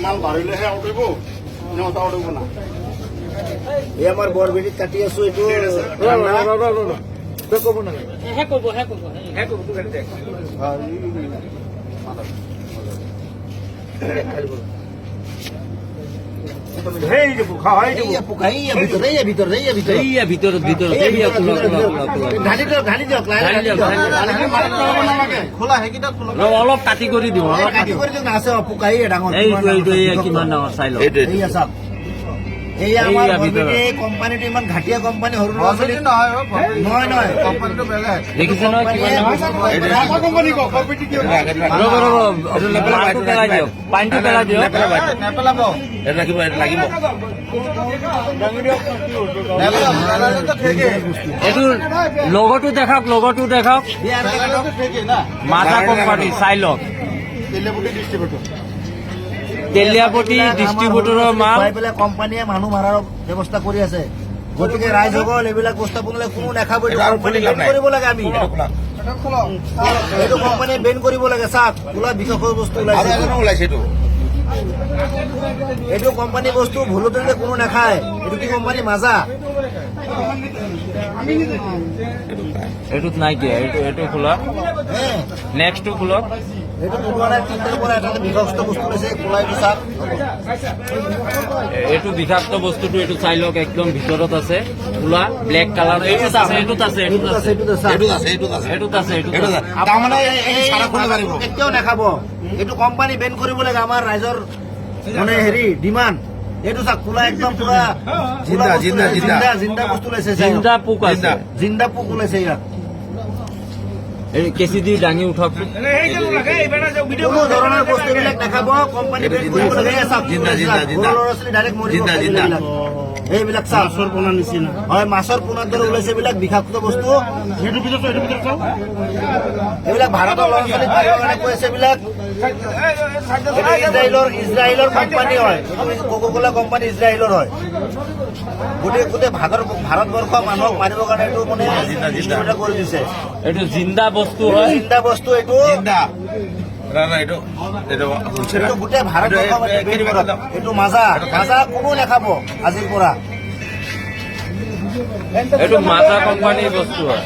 মাল বাড়িলেহে আউট হইব নহতা আউট হইব না এই আমাৰ বৰবেটিত কাটি আছো এইটো কব না অলপ কাটি কৰি দিওঁ কিমান ডাঙৰ চাই লওঁ কোম্পানীটো ইমান ঘাটিয়া কোম্পানী সৰু ল'ৰা ছোৱালী নহয় নহয় কোম্পানীটো বেলেগ দেখিছে নহয় কিমান পেলাই দিয়ক পানীটো পেলাই দিয়ক নেপেলাব লাগিব লাগিব এইটো লগতো দেখাওক মাজা কোম্পানী চাই লওক তেলিয়াপতি ডিষ্ট্ৰিবিউটৰৰ মাল কোম্পানীয়ে মানুহ মাৰাৰ ব্যৱস্থা কৰি আছে গতিকে ৰাইজসকল এইবিলাক বস্তু আপোনালোকে কোনো নাখাব কৰিব লাগে আমি এইটো কোম্পানীয়ে বেন কৰিব লাগে চাওক খোলা বিষয় বস্তু ওলাইছে এইটো কোম্পানী বস্তু ভুলতে কোনো নাখায় এইটো কি কোম্পানী মাজা এইটোত নাই কি এইটো খোলা নেক্সটটো খোলক এইটো পুৰণা তিনিটাৰ পৰা এটা বিষাক্ত বস্তু লৈছে খোলাইটো চাওক এইটো বিষাক্ত বস্তুটো এইটো চাই লওক একদম ভিতৰত আছে খোলা ব্লেক কালাৰ এইটোত আছে কেতিয়াও নাখাব এইটো কোম্পানী বেন কৰিব লাগে আমাৰ ৰাইজৰ মানে হেৰি ডিমাণ্ড এইটো চাওক খোলা একদম পুৰা জিন্দা বস্তু লৈছে জিন্দা পোক আছে জিন্দা পোক ওলাইছে ইয়াত কেঁচি দি দাঙি উঠক কোনো ধৰণৰ বস্তুবিলাক নাখাব কোম্পানী বেন কৰিব লাগে ল'ৰা ছোৱালী ডাইৰেক্ট মৰিব এইবিলাক মাছৰ পোনা নিচিনা হয় মাছৰ পোনাৰ দৰে ওলাইছে এইবিলাক বিষাক্ত বস্তু এইবিলাক ভাৰতৰ ল'ৰা ছোৱালীক মাৰিবৰ কাৰণে কৈ আছে এইবিলাক ইজৰাইলৰ কোম্পানী হয় কোকা-কোলা কোম্পানী ইজৰাইলৰ হয় গোটেই ভাৰতবৰ্ষ মানুহক মাৰিবৰ কাৰণে এইটো মানে ডিষ্ট্ৰিবিউটৰ কৰি দিছে এইটো জিন্দা বস্তু হয় জিন্দা বস্তু এইটো গোটেই ভাৰতবৰ্ষ এইটো মাজা কোনো নাখাব আজিৰ পৰা এইটো মাজা কোম্পানীৰ বস্তু হয়